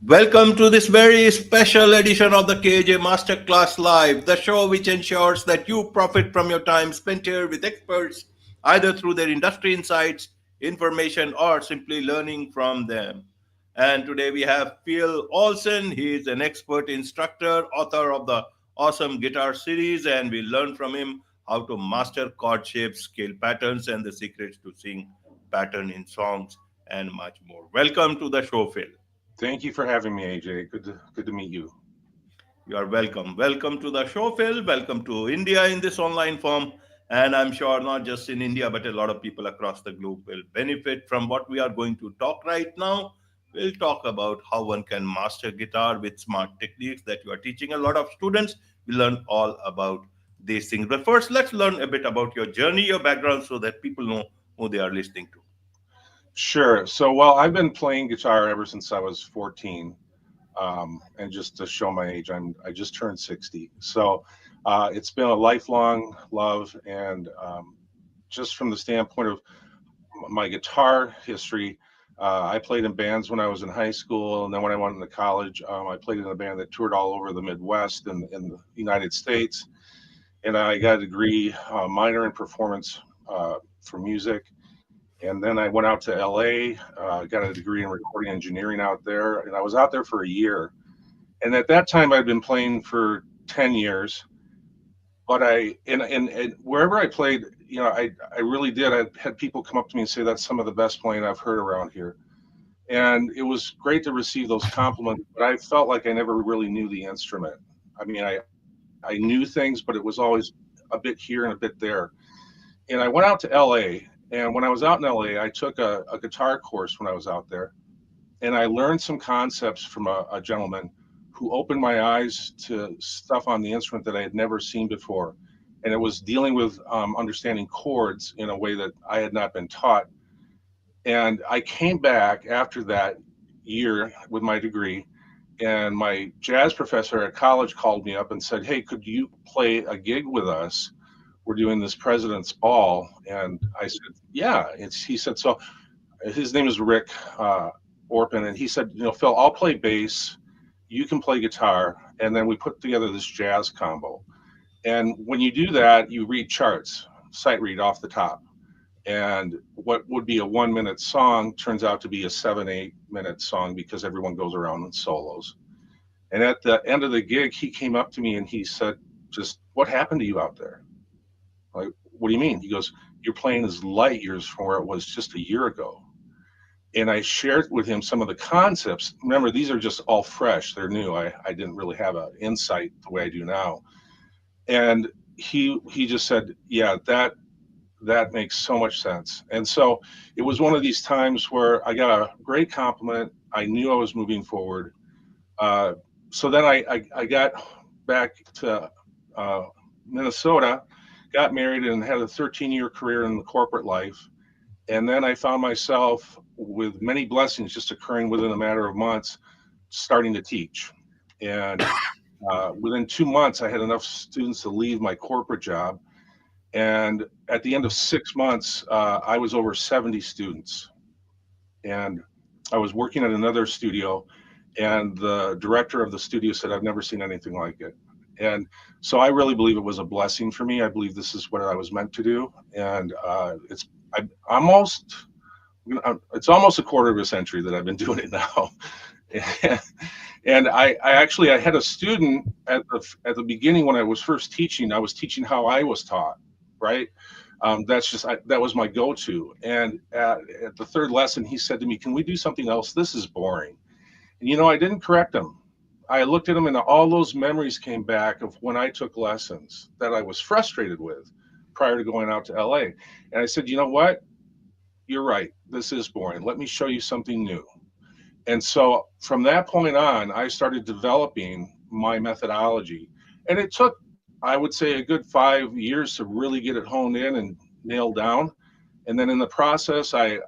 Welcome to this very special edition of the KAJ Masterclass Live, the show which ensures that you profit from your time spent here with experts, either through their industry insights, information, or simply learning from them. And today we have Phil Olson. He is an expert instructor, author of the awesome guitar series, and we learn from him how to master chord shapes, scale patterns, and the secrets to sing pattern in songs and much more. Welcome to the show, Phil. Thank you for having me, AJ. Good to meet you. You are welcome. Welcome to the show, Phil. Welcome to India in this online form. And I'm sure not just in India, but a lot of people across the globe will benefit from what we are going to talk right now. We'll talk about how one can master guitar with smart techniques that you are teaching a lot of students. We learn all about these things. But first, let's learn a bit about your journey, your background, so that people know who they are listening to. Sure. I've been playing guitar ever since I was 14. And just to show my age, I just turned 60. It's been a lifelong love, and just from the standpoint of my guitar history, I played in bands when I was in high school, and then when I went into college, I played in a band that toured all over the Midwest and in the United States. And I got a degree, minor in performance for music. And then I went out to LA, got a degree in recording engineering out there, and I was out there for a year. And at that time, I'd been playing for 10 years. But and wherever I played, I really did. I had people come up to me and say that's some of the best playing I've heard around here. And it was great to receive those compliments, but I felt like I never really knew the instrument. I mean, I knew things, but it was always a bit here and a bit there. And I went out to LA. And when I was out in LA, I took a guitar course when I was out there. And I learned some concepts from a gentleman who opened my eyes to stuff on the instrument that I had never seen before. And it was dealing with understanding chords in a way that I had not been taught. And I came back after that year with my degree. And my jazz professor at college called me up and said, "Hey, could you play a gig with us? We're doing this President's Ball." And I said, "Yeah." He said, so his name is Rick Orpin. And he said, "Phil, I'll play bass. You can play guitar." And then we put together this jazz combo. And when you do that, you read charts, sight read off the top. And what would be a 1 minute song turns out to be a 7-8 minute song because everyone goes around in solos. And at the end of the gig, he came up to me and he said, "Just what happened to you out there?" Like, "What do you mean?" He goes, "You're playing as light years from where it was just a year ago." And I shared with him some of the concepts. Remember, these are just all fresh. They're new. I didn't really have an insight the way I do now. And he just said, "Yeah, that makes so much sense." And so it was one of these times where I got a great compliment. I knew I was moving forward. So then I got back to Minnesota, got married, and had a 13-year career in the corporate life. And then I found myself with many blessings just occurring within a matter of months, starting to teach. And within 2 months, I had enough students to leave my corporate job. And at the end of 6 months, I was over 70 students. And I was working at another studio, and the director of the studio said, "I've never seen anything like it." And so I really believe it was a blessing for me. I believe this is what I was meant to do. And almost, it's almost a quarter of a century that I've been doing it now. And I had a student at the beginning when I was first teaching. I was teaching how I was taught, right? That was my go-to. And at the third lesson, he said to me, "Can we do something else? This is boring." And I didn't correct him. I looked at him, and all those memories came back of when I took lessons that I was frustrated with prior to going out to LA. And I said, "You know what? You're right. This is boring. Let me show you something new." And so from that point on, I started developing my methodology. And it took, I would say, a good 5 years to really get it honed in and nailed down. And then in the process, I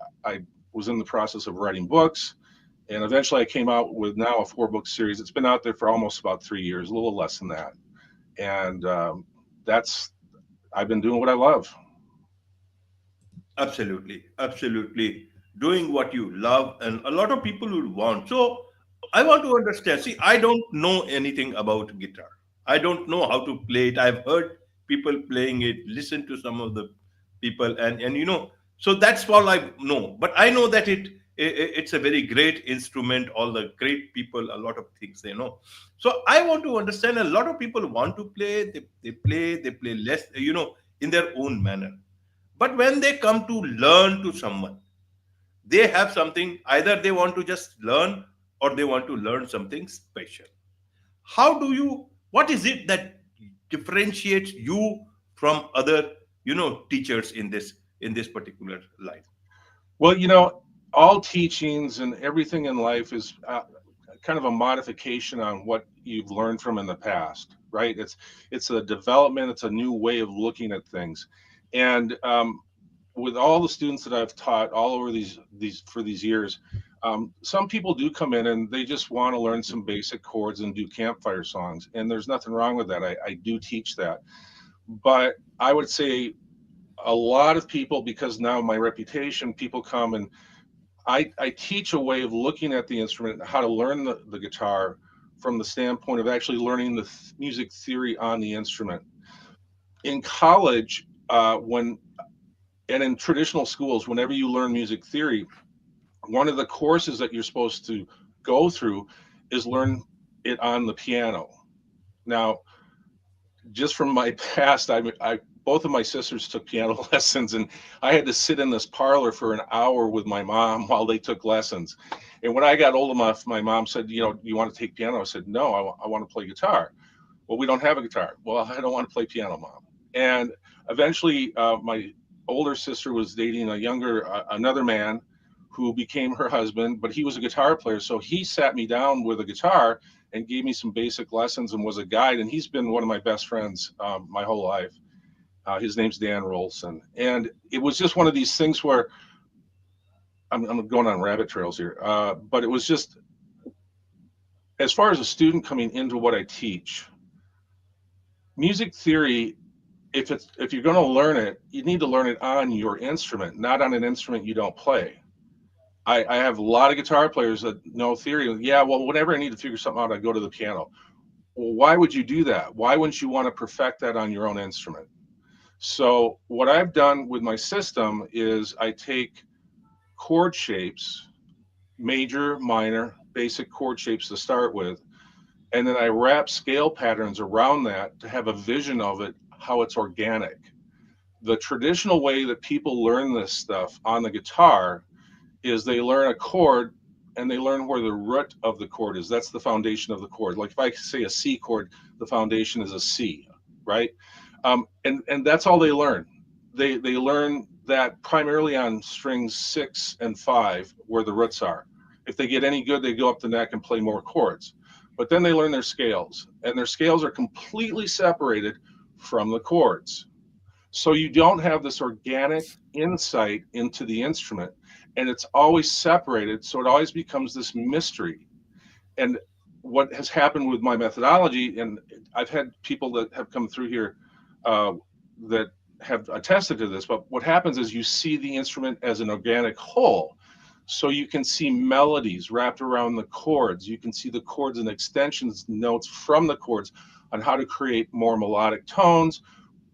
was in the process of writing books. And eventually I came out with now a 4-book series. It's been out there for almost about 3 years, a little less than that. And I've been doing what I love. Absolutely, absolutely. Doing what you love, and a lot of people would want. So, I want to understand. See, I don't know anything about guitar. I don't know how to play it. I've heard people playing it, listen to some of the people, and so that's all I know. But I know that it's a very great instrument. All the great people, a lot of things they know. So I want to understand. A lot of people want to play. They play less, in their own manner. But when they come to learn to someone, they have something, either they want to just learn or they want to learn something special. How do you, what is it that differentiates you from other, teachers in this particular line? Well, all teachings and everything in life is kind of a modification on what you've learned from in the past, right? It's a development, it's a new way of looking at things. And with all the students that I've taught all over these years, some people do come in and they just want to learn some basic chords and do campfire songs, and there's nothing wrong with that. I do teach that, but I would say a lot of people, because now my reputation, people come and I teach a way of looking at the instrument, how to learn the guitar from the standpoint of actually learning the music theory on the instrument. In college, when and in traditional schools, whenever you learn music theory, one of the courses that you're supposed to go through is learn it on the piano. Now, just from my past, I both of my sisters took piano lessons, and I had to sit in this parlor for an hour with my mom while they took lessons. And when I got old enough, my mom said, you want to take piano? I said, no, I want to play guitar. Well, we don't have a guitar. Well, I don't want to play piano, mom. And eventually, my older sister was dating another man who became her husband, but he was a guitar player. So he sat me down with a guitar and gave me some basic lessons and was a guide. And he's been one of my best friends my whole life. His name's Dan Olson. And it was just one of these things where I'm going on rabbit trails here, but it was just, as far as a student coming into what I teach, music theory, if you're going to learn it, you need to learn it on your instrument, not on an instrument you don't play. I have a lot of guitar players that know theory. Yeah, well, whenever I need to figure something out, I go to the piano. Well, why would you do that? Why wouldn't you want to perfect that on your own instrument? So what I've done with my system is I take chord shapes, major, minor, basic chord shapes to start with, and then I wrap scale patterns around that to have a vision of it, how it's organic. The traditional way that people learn this stuff on the guitar is they learn a chord and they learn where the root of the chord is. That's the foundation of the chord. Like if I say a C chord, the foundation is a C, right? And that's all they learn. They learn that primarily on strings 6 and 5, where the roots are. If they get any good, they go up the neck and play more chords. But then they learn their scales, and their scales are completely separated from the chords. So you don't have this organic insight into the instrument, and it's always separated. So it always becomes this mystery. And what has happened with my methodology, and I've had people that have come through here uh, that have attested to this, but what happens is you see the instrument as an organic whole. So you can see melodies wrapped around the chords. You can see the chords and extensions notes from the chords on how to create more melodic tones,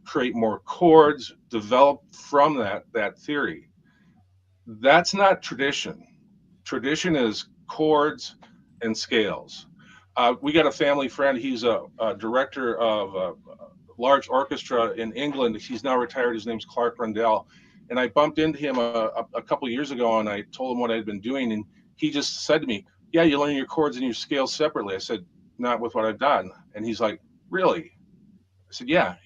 create more chords, develop from that theory. That's not tradition. Tradition is chords and scales. We got a family friend. He's a director of a large orchestra in England. He's now retired. His name's Clark Rundell. And I bumped into him a couple of years ago, and I told him what I'd been doing. And he just said to me, "Yeah, you learn your chords and your scales separately." I said, "Not with what I've done." And he's like, "Really?" I said, "Yeah."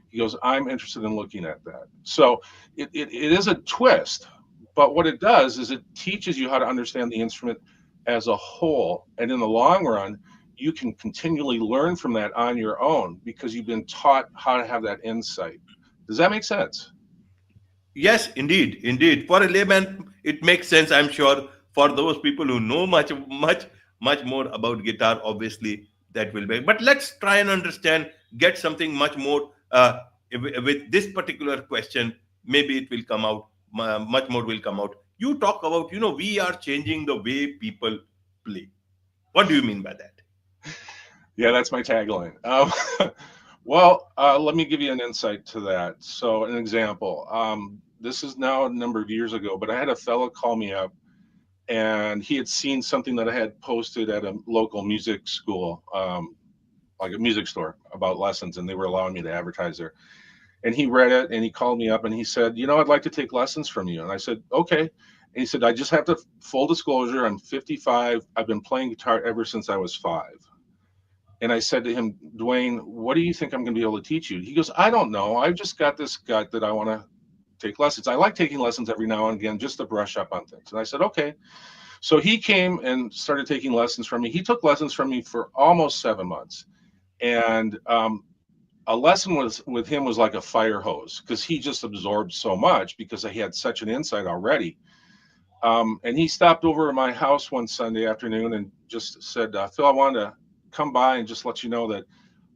He goes, "I'm interested in looking at that." So it is a twist, but what it does is it teaches you how to understand the instrument as a whole. And in the long run, you can continually learn from that on your own because you've been taught how to have that insight. Does that make sense? Yes, indeed, indeed. For a layman, it makes sense, I'm sure. For those people who know much more about guitar, obviously that will be. But let's try and understand, get something much more with this particular question. Maybe it will come out, much more will come out. You talk about, we are changing the way people play. What do you mean by that? Yeah, that's my tagline. Well, let me give you an insight to that. So, an example. This is now a number of years ago, but I had a fellow call me up, and he had seen something that I had posted at a local music school, like a music store, about lessons, and they were allowing me to advertise there. And he read it, and he called me up, and he said, I'd like to take lessons from you. And I said, okay. And he said, I just have to, full disclosure, I'm 55. I've been playing guitar ever since I was 5. And I said to him, Dwayne, what do you think I'm going to be able to teach you? He goes, I don't know. I've just got this gut that I want to take lessons. I like taking lessons every now and again just to brush up on things. And I said, okay. So he came and started taking lessons from me. He took lessons from me for almost 7 months. And a lesson with him was like a fire hose, because he just absorbed so much because he had such an insight already. And he stopped over at my house one Sunday afternoon and just said, Phil, I wanted to come by and just let you know that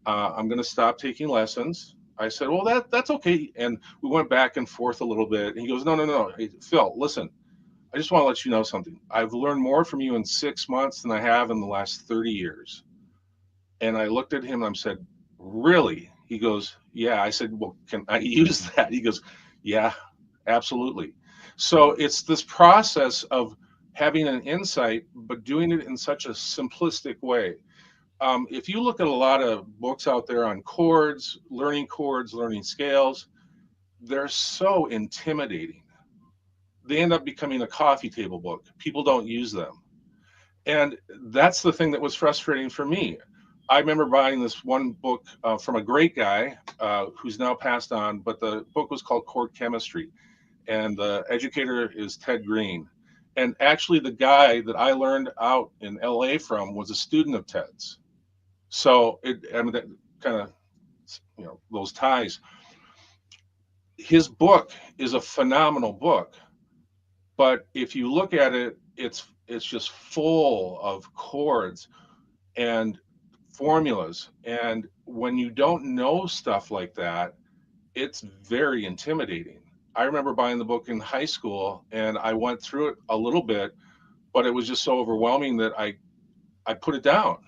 I'm going to stop taking lessons. I said, well, that's okay. And we went back and forth a little bit. And he goes, no. Hey, Phil, listen, I just want to let you know something. I've learned more from you in 6 months than I have in the last 30 years. And I looked at him and I said, really? He goes, yeah. I said, well, can I use that? He goes, yeah, absolutely. So it's this process of having an insight, but doing it in such a simplistic way. If you look at a lot of books out there on chords, learning scales, they're so intimidating. They end up becoming a coffee table book. People don't use them. And that's the thing that was frustrating for me. I remember buying this one book from a great guy who's now passed on, but the book was called Chord Chemistry, and the educator is Ted Green. And actually, the guy that I learned out in LA from was a student of Ted's. So I mean, that kind of, those ties. His book is a phenomenal book, but if you look at it, it's just full of chords and formulas. And when you don't know stuff like that, it's very intimidating. I remember buying the book in high school and I went through it a little bit, but it was just so overwhelming that I put it down.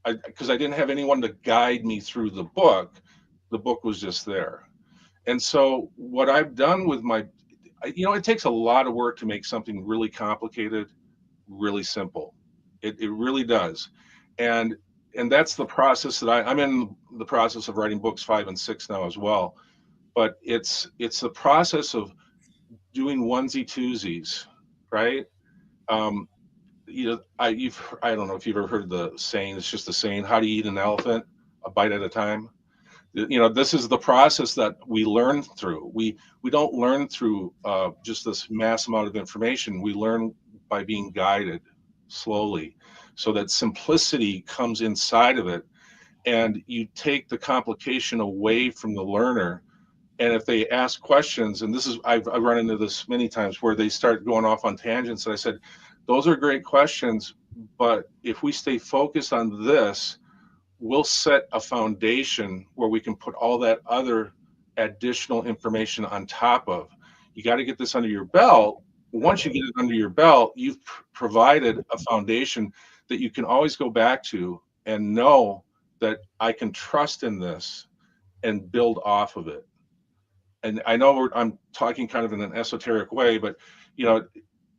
Because I didn't have anyone to guide me through the book. The book was just there. And so what I've done with it takes a lot of work to make something really complicated really simple. It really does. And that's the process that I'm in the process of writing books 5 and 6 now as well. But it's the process of doing onesie twosies, right? Um, I don't know if you've ever heard the saying. It's just a saying. How do you eat an elephant? A bite at a time. This is the process that we learn through. We don't learn through just this mass amount of information. We learn by being guided slowly, so that simplicity comes inside of it, and you take the complication away from the learner. And if they ask questions, and I've run into this many times, where they start going off on tangents, and I said, those are great questions, but if we stay focused on this, we'll set a foundation where we can put all that other additional information on top of. You got to get this under your belt. Once you get it under your belt, you've provided a foundation that you can always go back to and know that I can trust in this and build off of it. And I know I'm talking kind of in an esoteric way, but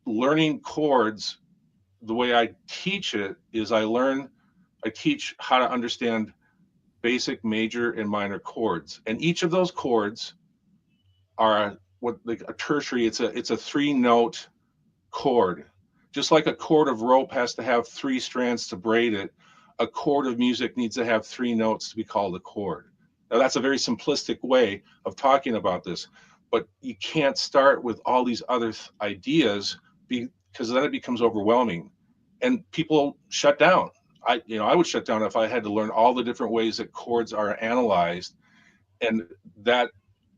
learning chords, the way I teach it is I teach how to understand basic major and minor chords, and each of those chords are a tertiary. It's a 3-note chord. Just like a cord of rope has to have 3 strands to braid it, a chord of music needs to have 3 notes to be called a chord. Now that's a very simplistic way of talking about this, but you can't start with all these other ideas, because then it becomes overwhelming and people shut down. I would shut down if I had to learn all the different ways that chords are analyzed. And that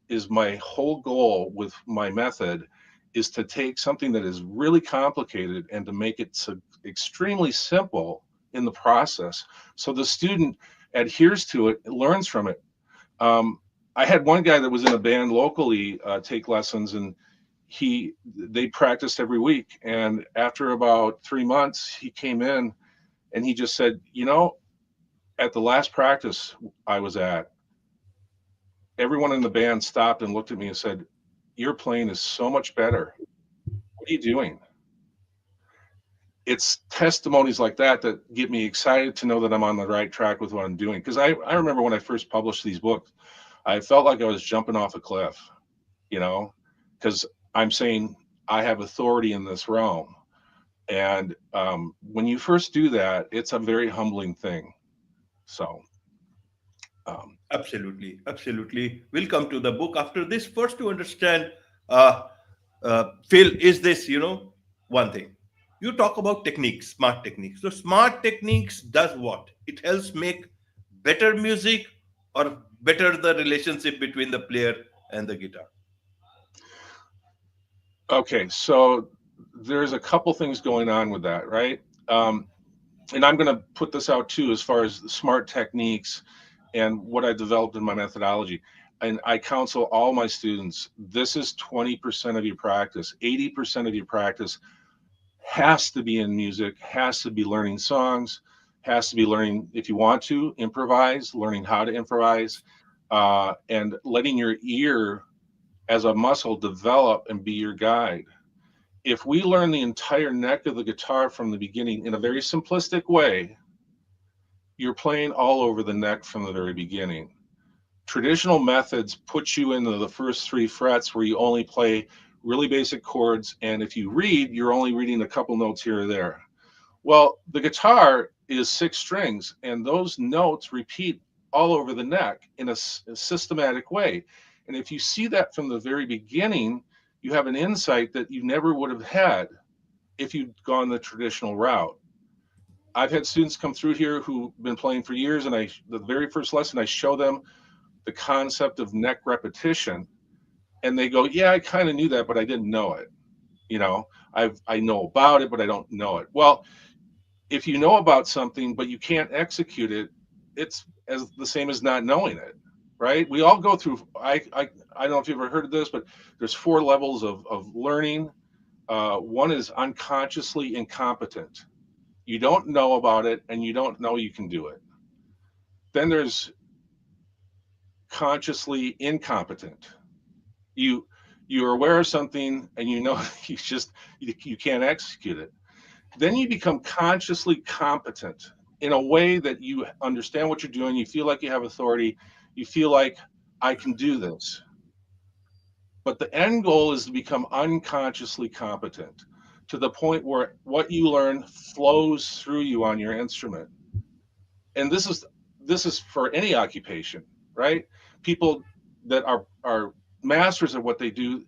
is my whole goal with my method, is to take something that is really complicated and to make it so extremely simple in the process, so the student adheres to it, learns from it. I had one guy that was in a band locally take lessons, and they practiced every week. And after about 3 months, he came in And he just said, you know, at the last practice I was at, everyone in the band stopped and looked at me and said, "Your playing is so much better. What are you doing?" It's testimonies like that that get me excited to know that I'm on the right track with what I'm doing. Because I remember when I first published these books, I felt like I was jumping off a cliff, you know, because I'm saying I have authority in this realm. And when you first do that, it's a very humbling thing. So, um, Absolutely, absolutely. We'll come to the book after this. First, to understand, uh, Phil, is this, one thing. You talk about techniques, smart techniques. So, smart techniques does what? It helps make better music or better the relationship between the player and the guitar. okay, so there's a couple things going on with that, right? Um, and I'm going to put this out too, as far as the smart techniques and what I developed in my methodology. And I counsel all my students, this is 20% of your practice. 80% of your practice has to be in music, has to be learning songs, has to be learning, if you want to, improvise, learning how to improvise, and letting your ear as a muscle develop and be your guide. If we learn the entire neck of the guitar from the beginning in a very simplistic way, you're playing all over the neck from the very beginning. Traditional methods put you into the first three frets where you only play really basic chords. And if you read, you're only reading a couple notes here or there. Well, the guitar is six strings, and those notes repeat all over the neck in a systematic way. And if you see that from the very beginning, you have an insight that you never would have had if you'd gone the traditional route. I've had students come through here who've been playing for years, and the very first lesson I show them the concept of neck repetition, and they go, "Yeah, I kind of knew that, but I didn't know it. You know, I know about it, but I don't know it." Well, if you know about something but you can't execute it, it's as the same as not knowing it, right? We all go through. I don't know if you've ever heard of this, but there's four levels of learning. One is unconsciously incompetent. You don't know about it, and you don't know you can do it. Then there's consciously incompetent. You you're aware of something, and you know you can't execute it. Then you become consciously competent in a way that you understand what you're doing. You feel like you have authority. You feel like I can do this. But the end goal is to become unconsciously competent to the point where what you learn flows through you on your instrument. And this is for any occupation, right? People that are masters of what they do,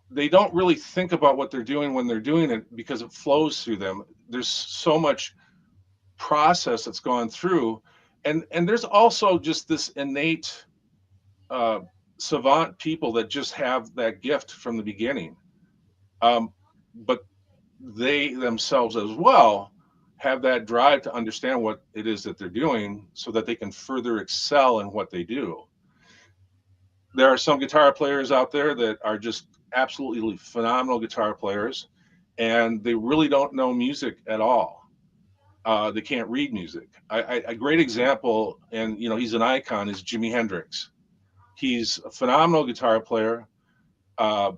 they don't really think about what they're doing when they're doing it because it flows through them. There's so much process that's gone through, and there's also just this innate uh, savant people that just have that gift from the beginning, um, but they themselves as well have that drive to understand what it is that they're doing so that they can further excel in what they do. There are some guitar players out there that are just absolutely phenomenal guitar players, and they really don't know music at all. They can't read music. A great example, and he's an icon, is Jimi Hendrix. He's a phenomenal guitar player, uh,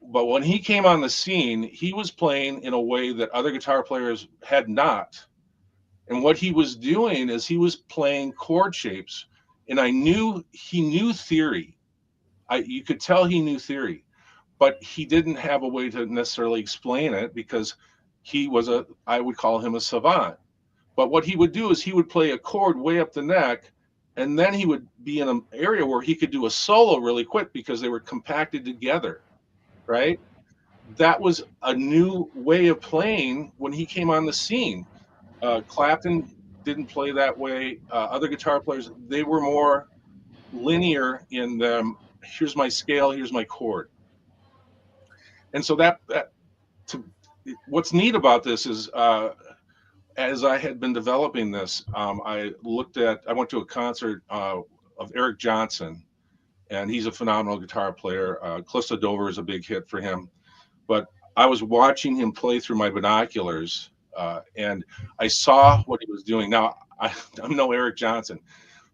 but when he came on the scene, he was playing in a way that other guitar players had not. And what he was doing is he was playing chord shapes, and I knew he knew theory. You could tell he knew theory, but he didn't have a way to necessarily explain it because I would call him a savant. But what he would do is he would play a chord way up the neck, and then he would be in an area where he could do a solo really quick because they were compacted together, right? That was a new way of playing when he came on the scene. Clapton didn't play that way. Other guitar players, they were more linear in them. Here's my scale, here's my chord. And so to, what's neat about this is as I had been developing this, I went to a concert of Eric Johnson, and he's a phenomenal guitar player. Callisto Dover is a big hit for him. But I was watching him play through my binoculars, And I saw what he was doing. Now, I'm no Eric Johnson,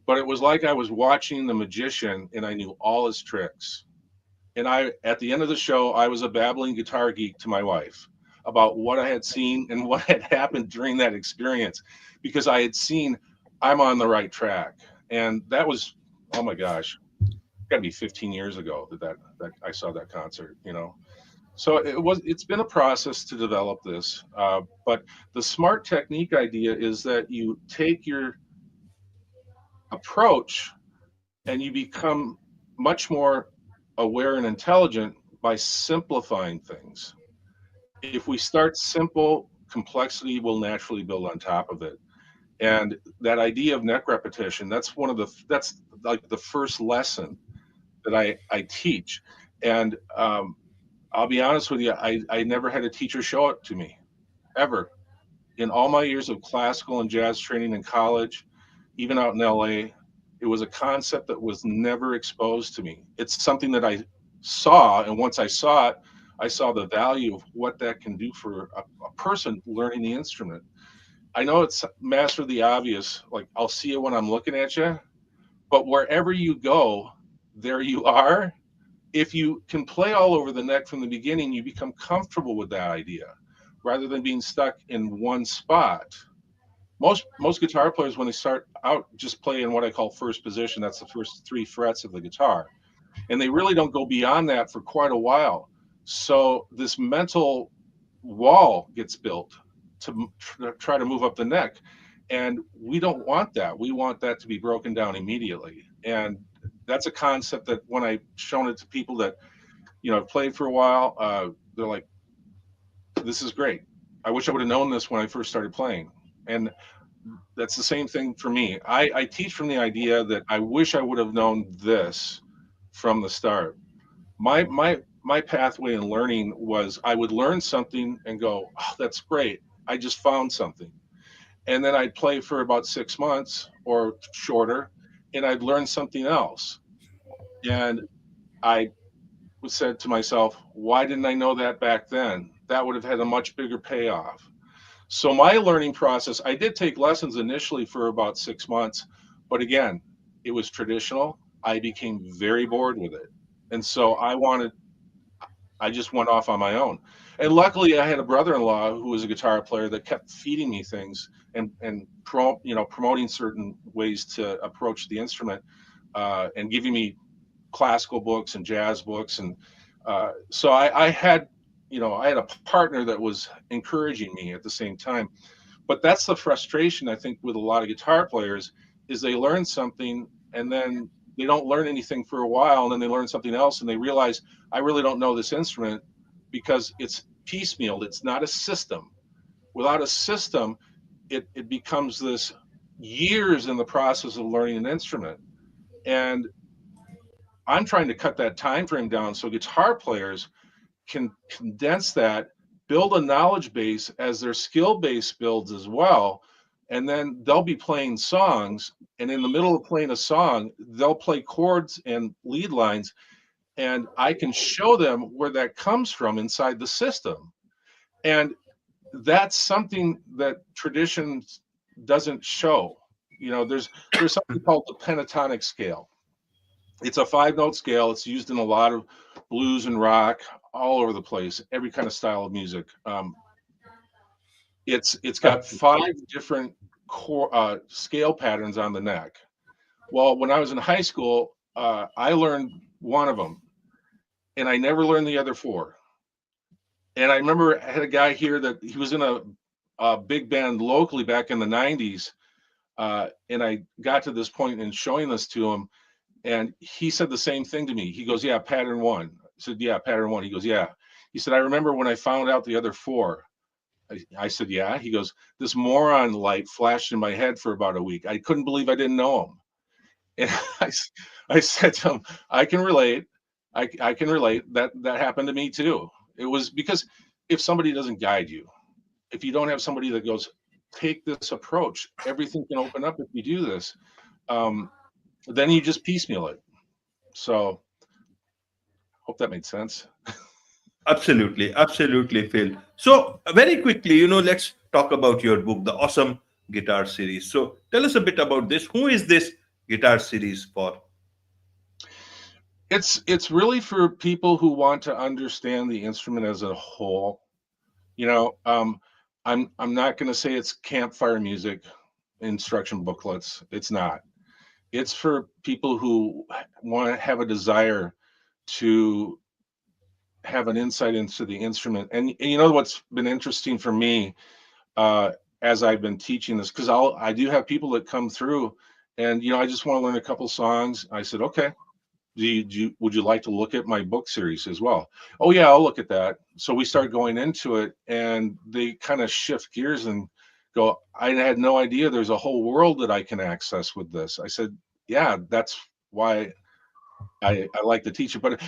but it was like I was watching the magician and I knew all his tricks. And at the end of the show, I was a babbling guitar geek to my wife about what I had seen and what had happened during that experience, because I had seen I'm on the right track. And that was, oh my gosh, got to be 15 years ago that I saw that concert, you know. So it's been a process to develop this. But the smart technique idea is that you take your approach and you become much more aware and intelligent by simplifying things. If we start simple, complexity will naturally build on top of it. And that idea of neck repetition, that's like the first lesson that I teach. And I'll be honest with you, I never had a teacher show it to me ever. In all my years of classical and jazz training in college, even out in LA, it was a concept that was never exposed to me. It's something that I saw, and once I saw it, I saw the value of what that can do for a person learning the instrument. I know it's master the obvious, like I'll see it when I'm looking at you, but wherever you go, there you are. If you can play all over the neck from the beginning, you become comfortable with that idea rather than being stuck in one spot. Most guitar players, when they start out, just play in what I call first position. That's the first three frets of the guitar, and they really don't go beyond that for quite a while. So this mental wall gets built to try to move up the neck, and we don't want that. We want that to be broken down immediately. And that's a concept that when I've shown it to people that have played for a while, they're like, "This is great. I wish I would have known this when I first started playing." And that's the same thing for me. I teach from the idea that I wish I would have known this from the start. My pathway in learning was I would learn something and go, "Oh, that's great. I just found something." And then I'd play for about 6 months or shorter, and I'd learn something else. And I said to myself, why didn't I know that back then? That would have had a much bigger payoff. So my learning process, I did take lessons initially for about 6 months, but again, it was traditional. I became very bored with it. And so I just went off on my own. And luckily I had a brother-in-law who was a guitar player that kept feeding me things and promoting certain ways to approach the instrument, and giving me classical books and jazz books. And so I had a partner that was encouraging me at the same time. But that's the frustration I think with a lot of guitar players is they learn something and then they don't learn anything for a while, and then they learn something else and they realize I really don't know this instrument because it's piecemeal. It's not a system. Without a system, it becomes this years in the process of learning an instrument. And I'm trying to cut that time frame down so guitar players can condense that, build a knowledge base as their skill base builds as well. And then they'll be playing songs. And in the middle of playing a song, they'll play chords and lead lines. And I can show them where that comes from inside the system. And that's something that tradition doesn't show. There's something called the pentatonic scale. It's a 5 note scale. It's used in a lot of blues and rock all over the place, every kind of style of music. It's got 5 different scale patterns on the neck. Well, when I was in high school, I learned one of them, and I never learned the other 4. And I remember I had a guy here that he was in a big band locally back in the 90s, and I got to this point in showing this to him, and he said the same thing to me. He goes, "Yeah, pattern 1." I said, "Yeah, pattern 1." He goes, "Yeah." He said, "I remember when I found out the other 4." I said, "Yeah." He goes, "This moron light flashed in my head for about a week. I couldn't believe I didn't know him." And I said to him, "I can relate. I can relate. That happened to me too." It was because if somebody doesn't guide you, if you don't have somebody that goes, "Take this approach, everything can open up if you do this," um, then you just piecemeal it. So hope that made sense. Absolutely, absolutely, Phil. So, very quickly, let's talk about your book, The Awesome Guitar Series. So, tell us a bit about this. Who is this guitar series for? It's really for people who want to understand the instrument as a whole. You know, I'm not going to say it's campfire music instruction booklets. It's not. It's for people who want to have a desire to have an insight into the instrument. And you know what's been interesting for me uh, as I've been teaching this, because I do have people that come through, and I just want to learn a couple songs. I said, okay, would you like to look at my book series as well? Oh yeah, I'll look at that. So we start going into it, and they kind of shift gears and go, I had no idea there's a whole world that I can access with this. I said, yeah, that's why I like to teach it. But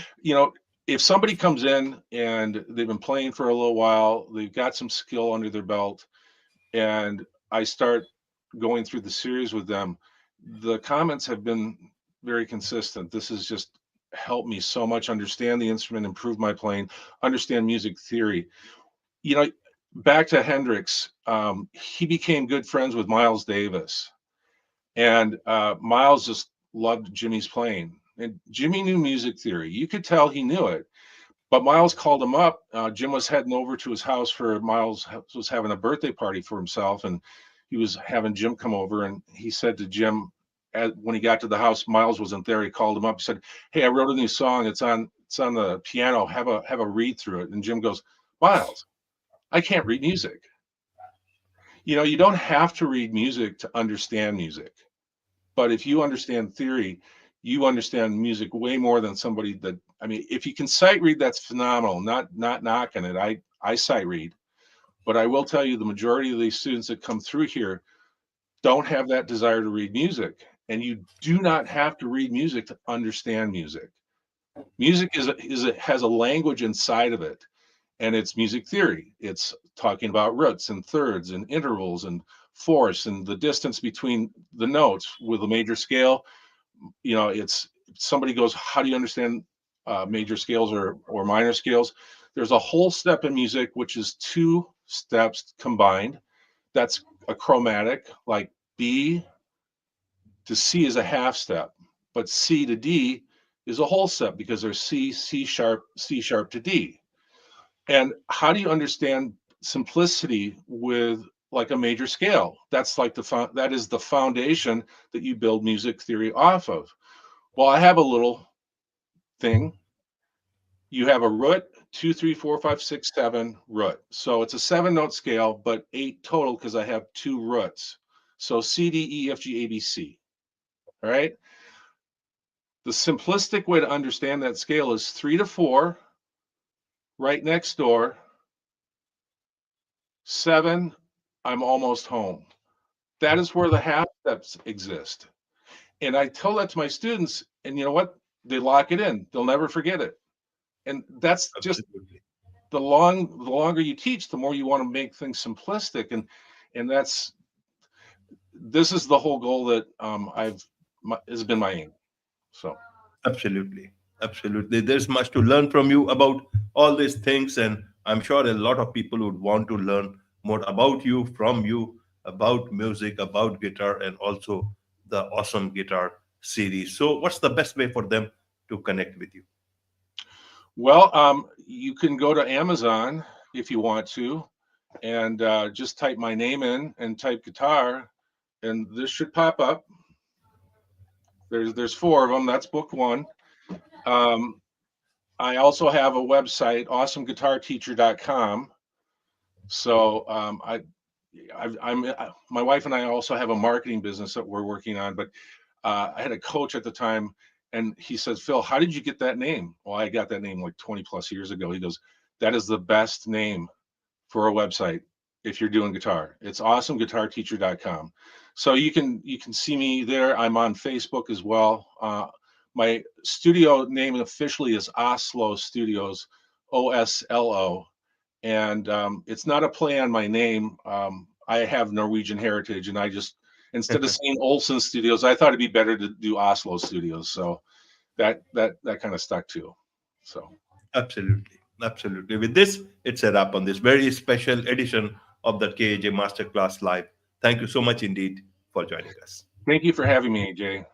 if somebody comes in and they've been playing for a little while, they've got some skill under their belt, and I start going through the series with them, the comments have been very consistent. This has just helped me so much understand the instrument, improve my playing, understand music theory. You know, back to Hendrix, he became good friends with Miles Davis, and Miles just loved Jimmy's playing. And Jimmy knew music theory. You could tell he knew it. But Miles called him up. Jim was heading over to his house for Miles was having a birthday party for himself, and he was having Jim come over. And he said to Jim, when he got to the house, Miles wasn't there. He called him up. He said, "Hey, I wrote a new song. It's on the piano. Have a read through it." And Jim goes, "Miles, I can't read music." You don't have to read music to understand music. But if you understand theory, you understand music way more than somebody that, I mean, if you can sight read, that's phenomenal. Not knocking it. I sight read, but I will tell you the majority of these students that come through here don't have that desire to read music. And you do not have to read music to understand music. Music has a language inside of it, and it's music theory. It's talking about roots and thirds and intervals and fourths and the distance between the notes with a major scale. It's somebody goes, how do you understand major scales or minor scales? There's a whole step in music which is two steps combined. That's a chromatic. Like B to C is a half step, but C to D is a whole step because there's C sharp, C sharp to D. And how do you understand simplicity with like a major scale? That's like that is the foundation that you build music theory off of. Well, I have a little thing. You have a root, 2, 3, 4, 5, 6, 7 root. So it's a 7 note scale, but 8 total because I have 2 roots. So C, D, E, F, G, A, B, C. All right. The simplistic way to understand that scale is 3 to 4, right next door, 7, I'm almost home. That is where the half steps exist. And I tell that to my students, and you know what? They lock it in. They'll never forget it. And that's just Absolutely. the longer you teach, the more you want to make things simplistic, and this is the whole goal that has been my aim. So Absolutely. Absolutely. There's much to learn from you about all these things. And I'm sure a lot of people would want to learn more about you, from you, about music, about guitar, and also the awesome guitar series. So, what's the best way for them to connect with you? well, you can go to Amazon if you want to, and just type my name in and type guitar, and this should pop up. There's 4 of them. That's book 1. Um, I also have a website, awesomeguitarteacher.com. So my wife and I also have a marketing business that we're working on. But I had a coach at the time, and he says, "Phil, how did you get that name?" Well, I got that name like 20 plus years ago. He goes, "That is the best name for a website if you're doing guitar. It's awesomeguitarteacher.com." So you can see me there. I'm on Facebook as well. My studio name officially is Oslo Studios, OSLO, and it's not a play on my name. I have Norwegian heritage, and I just instead of saying Olson Studios, I thought it'd be better to do Oslo Studios. So that kind of stuck too. So Absolutely. Absolutely. With this, it's a wrap on this very special edition of the KAJ Masterclass Live. Thank you so much indeed for joining us. Thank you for having me, AJ.